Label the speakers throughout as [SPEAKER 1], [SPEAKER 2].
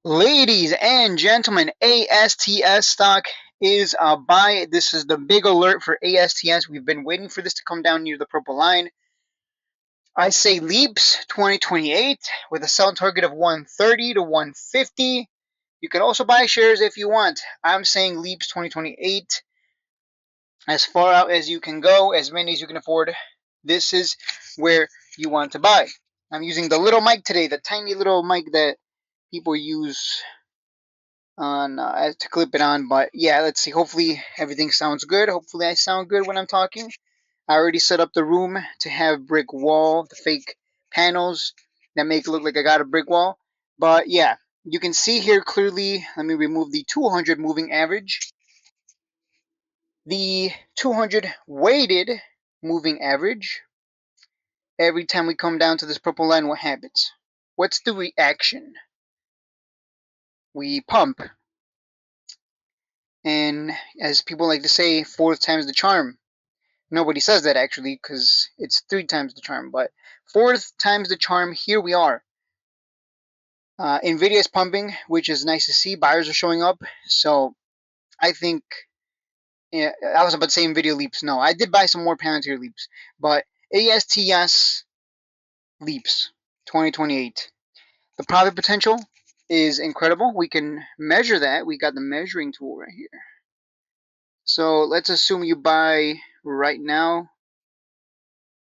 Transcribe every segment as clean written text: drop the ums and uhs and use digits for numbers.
[SPEAKER 1] Ladies and gentlemen, ASTS stock is a buy. This is the big alert for ASTS. We've been waiting for this to come down near the purple line. I say leaps 2028 with a sell target of 130 to 150. You can also buy shares if you want. I'm saying leaps 2028 as far out as you can go, as many as you can afford. This is where you want to buy. I'm using the little mic today, the tiny little mic that people use on to clip it on. But yeah, let's see. Hopefully everything sounds good. Hopefully I sound good when I'm talking. I already set up the room to have brick wall, the fake panels that make it look like I got a brick wall. But yeah, you can see here clearly. Let me remove the 200 moving average. The 200 weighted moving average. Every time we come down to this purple line, what happens? What's the reaction? We pump. And as people like to say, fourth time's the charm. Nobody says that actually because it's 3 times the charm, but fourth time's the charm. Here we are. Nvidia is pumping, which is nice to see. Buyers are showing up. So I think, yeah, I was about to say Nvidia leaps. No, I did buy some more Palantir leaps, but ASTS leaps 2028. The profit potential is incredible. We can measure that. We got the measuring tool right here. So let's assume you buy right now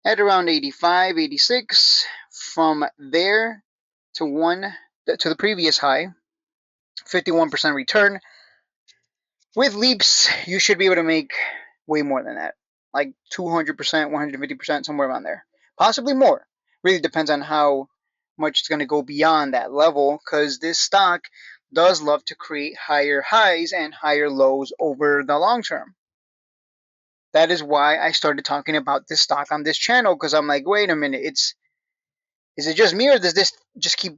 [SPEAKER 1] at around 85, 86. From there to the previous high, 51% return. With leaps, you should be able to make way more than that, like 200%, 150%, somewhere around there, possibly more. Really depends on how much it's going to go beyond that level, because this stock does love to create higher highs and higher lows over the long term. That is why I started talking about this stock on this channel, because I'm like, wait a minute, is it just me, or does this just keep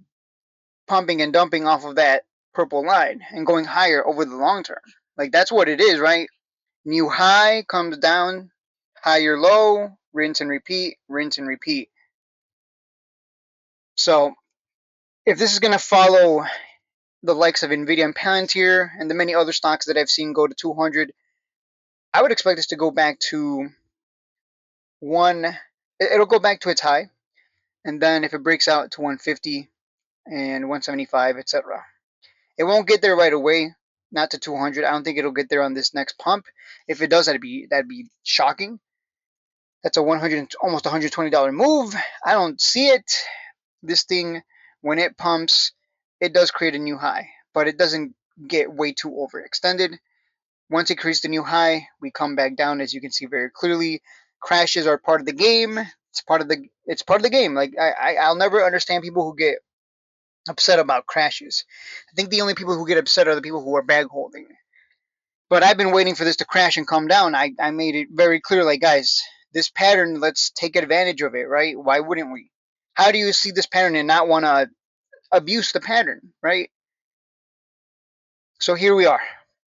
[SPEAKER 1] pumping and dumping off of that purple line and going higher over the long term? Like, that's what it is, right? New high comes down, higher low, rinse and repeat, rinse and repeat. So if this is going to follow the likes of Nvidia and Palantir and the many other stocks that I've seen go to 200, I would expect this to go back to it'll go back to its high, and then if it breaks out to 150 and 175, etc. It won't get there right away, not to 200. I don't think it'll get there on this next pump. If it does, that'd be shocking. That's a 100, almost $120 move. I don't see it. This thing, when it pumps, it does create a new high, but it doesn't get way too overextended. Once it creates the new high, we come back down, as you can see very clearly. Crashes are part of the game. It's part of the game. Like, I'll never understand people who get upset about crashes. I think the only people who get upset are the people who are bag holding. But I've been waiting for this to crash and come down. I made it very clear, like, guys, this pattern, let's take advantage of it, right? Why wouldn't we? How do you see this pattern and not want to abuse the pattern, right? So here we are.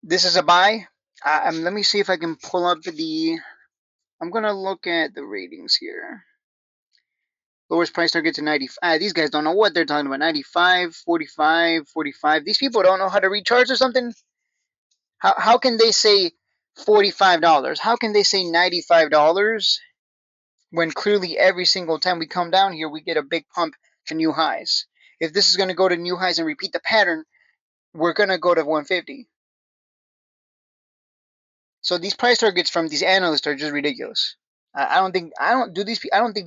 [SPEAKER 1] This is a buy. Let me see if I can pull up I'm going to look at the ratings here. Lowest price target to 95. These guys don't know what they're talking about. 95, 45, 45. These people don't know how to recharge or something. How can they say $45? How can they say $95 when clearly every single time we come down here, we get a big pump to new highs? If this is going to go to new highs and repeat the pattern, we're going to go to 150. So these price targets from these analysts are just ridiculous. I don't think these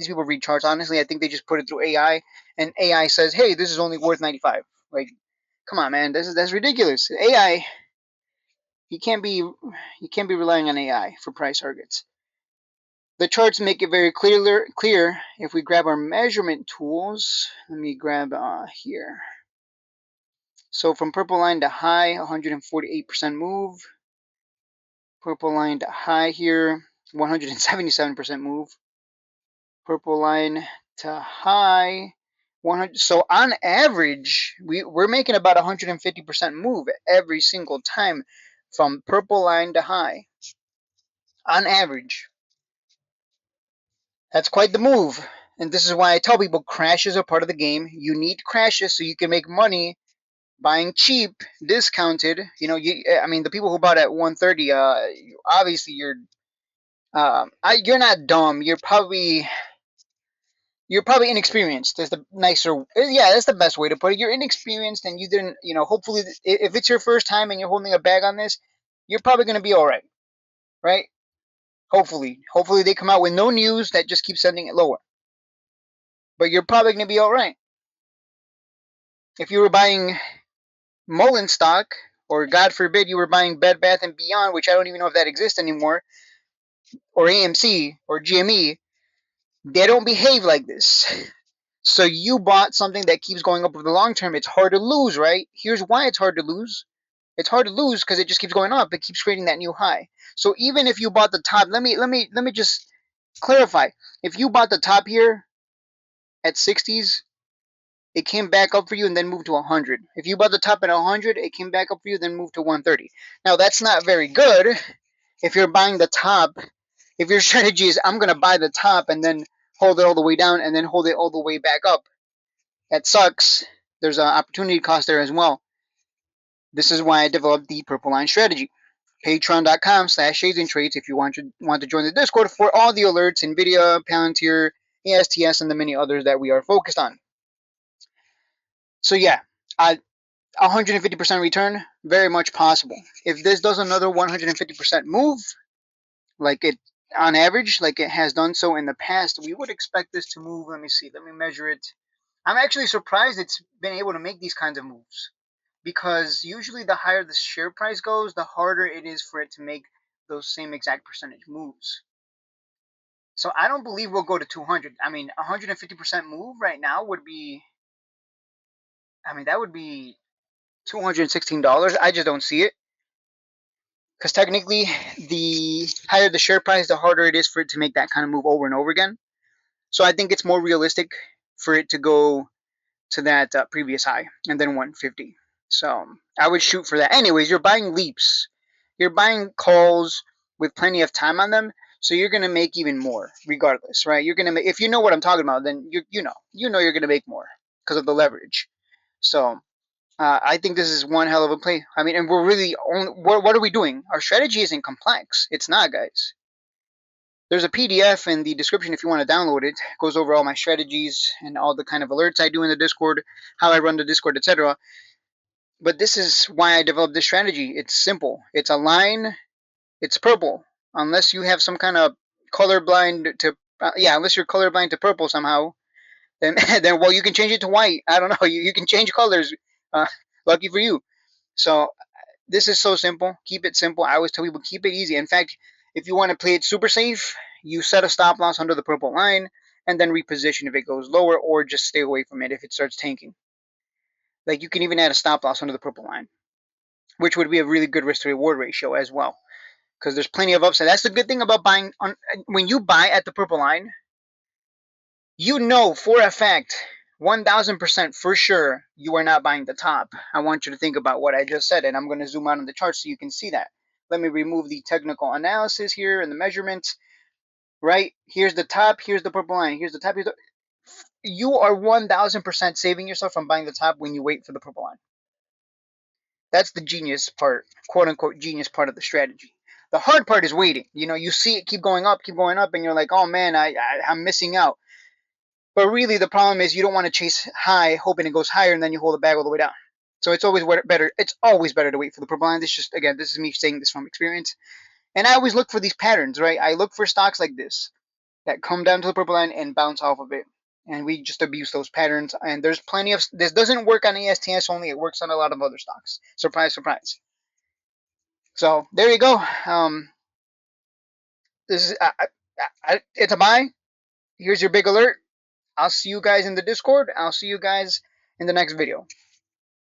[SPEAKER 1] people read charts. Honestly, I think they just put it through AI, and AI says, "Hey, this is only worth 95." Like, come on, man, that's ridiculous. AI, you can't be relying on AI for price targets. The charts make it very clear. If we grab our measurement tools, let me grab here. So from purple line to high, 148% move. Purple line to high here, 177% move. Purple line to high, 100. So on average, we're making about 150% move every single time from purple line to high. On average. That's quite the move. And this is why I tell people crashes are part of the game. You need crashes so you can make money buying cheap, discounted. I mean, the people who bought at 130, obviously you're not dumb. You're probably inexperienced. That's the nicer, yeah, that's the best way to put it. You're inexperienced, and you didn't, hopefully, if it's your first time and you're holding a bag on this, you're probably going to be all right, right? Hopefully they come out with no news that just keeps sending it lower. But you're probably going to be all right. If you were buying Mullen stock, or God forbid you were buying Bed Bath and Beyond, which I don't even know if that exists anymore, or AMC or GME, they don't behave like this. So you bought something that keeps going up over the long term. It's hard to lose, right? Here's why it's hard to lose. It's hard to lose because it just keeps going up. It keeps creating that new high. So even if you bought the top, let me just clarify. If you bought the top here at 60s, it came back up for you and then moved to 100. If you bought the top at 100, it came back up for you, then moved to 130. Now that's not very good. If you're buying the top, if your strategy is I'm gonna buy the top and then hold it all the way down and then hold it all the way back up, that sucks. There's an opportunity cost there as well. This is why I developed the purple line strategy. Patreon.com/shades and trades if you want to join the Discord for all the alerts, NVIDIA, Palantir, ASTS, and the many others that we are focused on. So yeah, 150% return, very much possible. If this does another 150% move, like it on average, like it has done so in the past, we would expect this to move. Let me see. Let me measure it. I'm actually surprised it's been able to make these kinds of moves, because usually the higher the share price goes, the harder it is for it to make those same exact percentage moves. So I don't believe we'll go to 200. I mean, 150% move right now would be, I mean, that would be $216. I just don't see it. Because technically, the higher the share price, the harder it is for it to make that kind of move over and over again. So I think it's more realistic for it to go to that previous high and then 150. So I would shoot for that. Anyways, you're buying leaps. You're buying calls with plenty of time on them. So you're gonna make even more, regardless, right? You're gonna make, if you know what I'm talking about, then you know you're gonna make more because of the leverage. So I think this is one hell of a play. I mean, and we're really only, what are we doing? Our strategy isn't complex. It's not, guys. There's a PDF in the description if you want to download it. It goes over all my strategies and all the kind of alerts I do in the Discord, how I run the Discord, etc. But this is why I developed this strategy. It's simple. It's a line. It's purple. Unless you have some kind of colorblind to, unless you're colorblind to purple somehow, then then well, you can change it to white. I don't know. You can change colors. Uh, Lucky for you. So this is so simple. Keep it simple. I always tell people keep it easy. In fact, if you want to play it super safe, you set a stop loss under the purple line and then reposition if it goes lower, or just stay away from it if it starts tanking. Like you can even add a stop loss under the purple line, which would be a really good risk to reward ratio as well, because there's plenty of upside. That's the good thing about buying when you buy at the purple line. You know for a fact, 1000% for sure, you are not buying the top. I want you to think about what I just said, and I'm going to zoom out on the chart so you can see that. Let me remove the technical analysis here and the measurements. Right? Here's the top, here's the purple line, here's the top, here's the... You are 1000% saving yourself from buying the top when you wait for the purple line. That's the genius part, quote unquote genius part of the strategy. The hard part is waiting. You see it keep going up, and you're like, oh man, I'm missing out. But really, the problem is you don't want to chase high, hoping it goes higher, and then you hold the bag all the way down. So it's always better. It's always better to wait for the purple line. This is me saying this from experience. And I always look for these patterns, right? I look for stocks like this that come down to the purple line and bounce off of it. And we just abuse those patterns. And there's plenty of this doesn't work on ASTS only. It works on a lot of other stocks. Surprise, surprise. So there you go. This is it's a buy. Here's your big alert. I'll see you guys in the Discord. I'll see you guys in the next video.